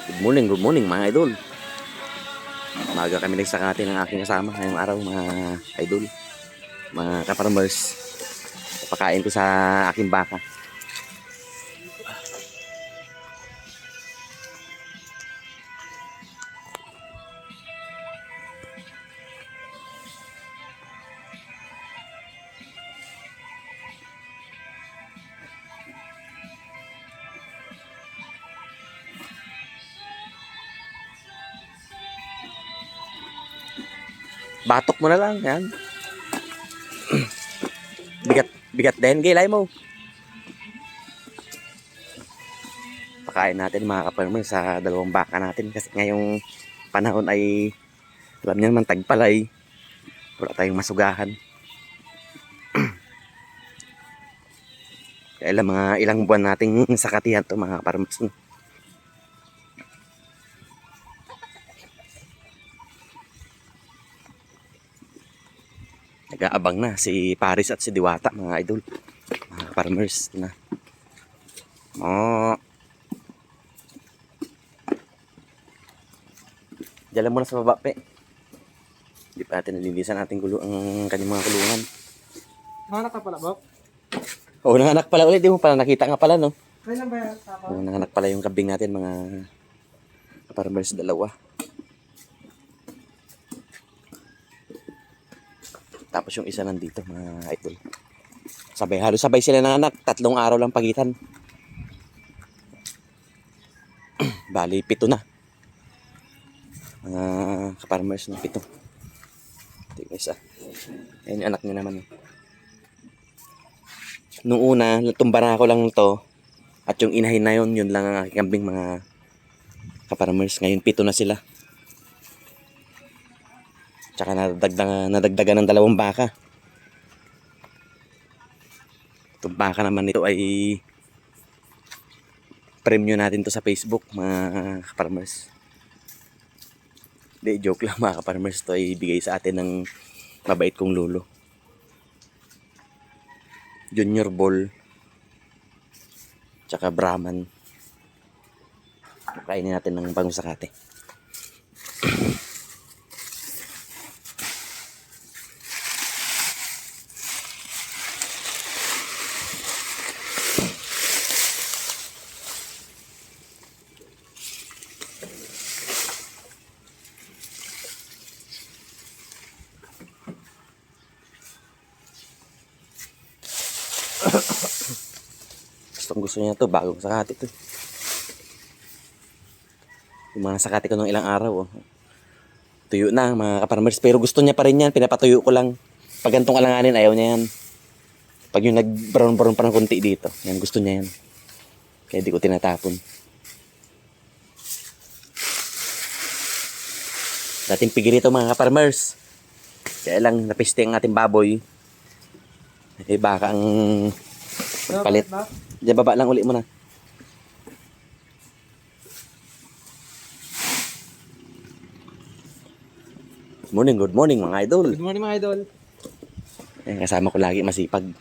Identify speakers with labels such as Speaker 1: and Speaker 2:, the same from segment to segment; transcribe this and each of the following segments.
Speaker 1: Good morning mga idol. Maga kami nagsakati ng aking kasama ngayong araw mga idol, mga kaparmers. Papakain ko sa aking baka. Batok mo na lang yan. Bigat din, gilay mo. Pakain natin mga kaparmers sa dalawang baka natin kasi ngayong panahon ay alam niyo naman tagpalay. Wala tayong masugahan. Kaya mga ilang buwan nating sakatihan to mga kaparmers. Nag-aabang na si Paris at si Diwata mga idol, mga farmers na. Diyan muna sa baba pe. Hindi pa natin nalilisan ating ang kanyang mga kulungan.
Speaker 2: Nanganak ka pala, Bob?
Speaker 1: Oo, nanganak pala ulit. Di mo pala nakita nga pala, no?
Speaker 2: Kailan ba yan?
Speaker 1: Oo, nanganak pala yung kambing natin mga farmers, dalawa. Tapos yung isa nandito mga idol. Halos sabay sila nanganak. 3 araw lang pagitan. Bali, 7 na. Mga kaparmers ng 7. Ito yung isa. Ayan yung anak niya naman. Nung una, tumbara ko lang to. At yung inahin na yun lang ang aking kambing mga kaparmers. Ngayon 7 na sila. Tsaka nadagdagan ng 2 baka. Itong baka naman ito ay premium natin to sa Facebook mga kaparmers. Hindi, joke lang mga kaparmers. Ito ay bigay sa atin ng mabait kong lolo. Junior Ball. Tsaka Brahman. Kainin natin ng pangusakate. Gusto niya to, bagong sakati to. Yung mga sakati ko ng ilang araw, oh. Tuyo na mga kaparmers, pero gusto niya pa rin yan, pinapatuyo ko lang. Pag gantong alanganin, ayaw niya yan. Pag yung nag-brown pa ng konti dito, yan, gusto niya yan. Kaya di ko tinatapon. Dating pigil ito mga kaparmers. Kaya lang, napiste ang ating baboy. Eh, baka ang palit. Diyan baba lang ulit muna. Good morning mga idol.
Speaker 2: Good morning mga idol.
Speaker 1: Ayan, kasama ko lagi masipag.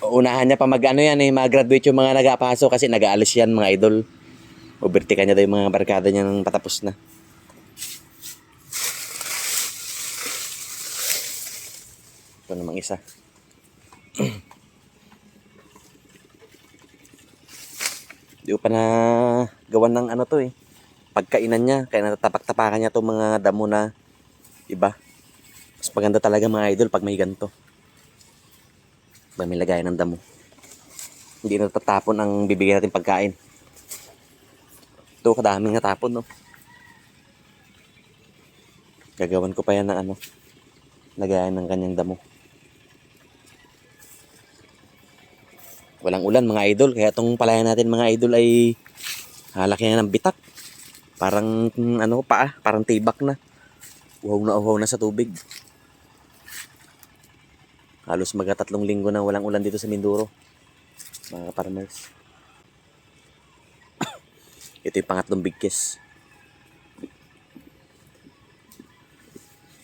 Speaker 1: Unahan niya pa mag-graduate yung mga nag-apasok kasi nag-aalis yan mga idol. Overtake niya daw yung mga barkada niya nang patapos na. Ito namang isa. Di ko pa na gawan ng ano to eh. Pagkainan niya, kaya natatapak-tapakan niya to mga damo na iba. Mas maganda talaga mga idol pag may ganito. Pag may lagayan ng damo. Hindi natatapon ang bibigyan natin pagkain. Ito, kadaming natapon, no? Gagawan ko pa yan ng ano, lagayan ng kanyang damo. Walang ulan mga idol, kaya itong palayan natin mga idol ay halaki na ng bitak. Parang ano pa, parang tibak na. Uhaw na sa tubig. Halos mga 3 linggo na walang ulan dito sa Mindoro, mga farmers. Ito yung pangatlong bigkis.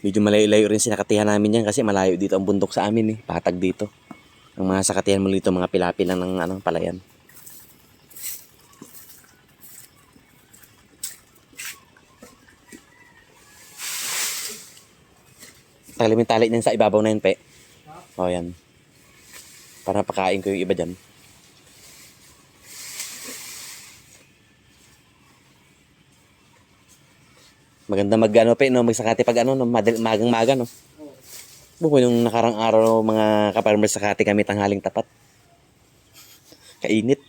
Speaker 1: Medyo malayo-layo rin sinakatihan namin yan kasi malayo dito ang bundok sa amin eh. Patag dito. Ang mga sakatihan mo dito, mga pilapi lang ng palayan. Tanggalin mo yung tali niyan sa ibabaw na yun, pe. O, yan. Para pakain ko yung iba dyan. Maganda mag ano, pe, no? Magsakati pag ano, no? Magang-maga, no? Buko yung nakarang araw, mga kaparmer sakati kami tanghaling tapat. Kainit.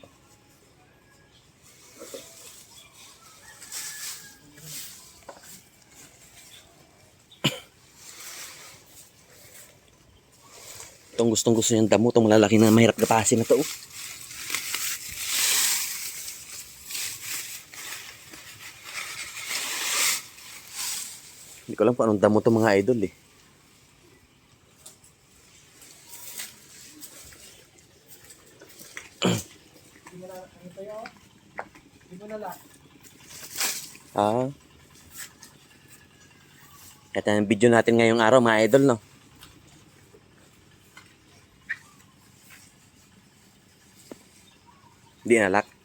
Speaker 1: Itong gustong-gusto niyang damo, itong malalaki na mahirap gapasin na to. Oh. Hindi ko alam kung anong damo to mga idol eh.
Speaker 2: Di mo na lang.
Speaker 1: Ah. Ito yung video natin ngayong araw mga idol, no? Hindi na lock.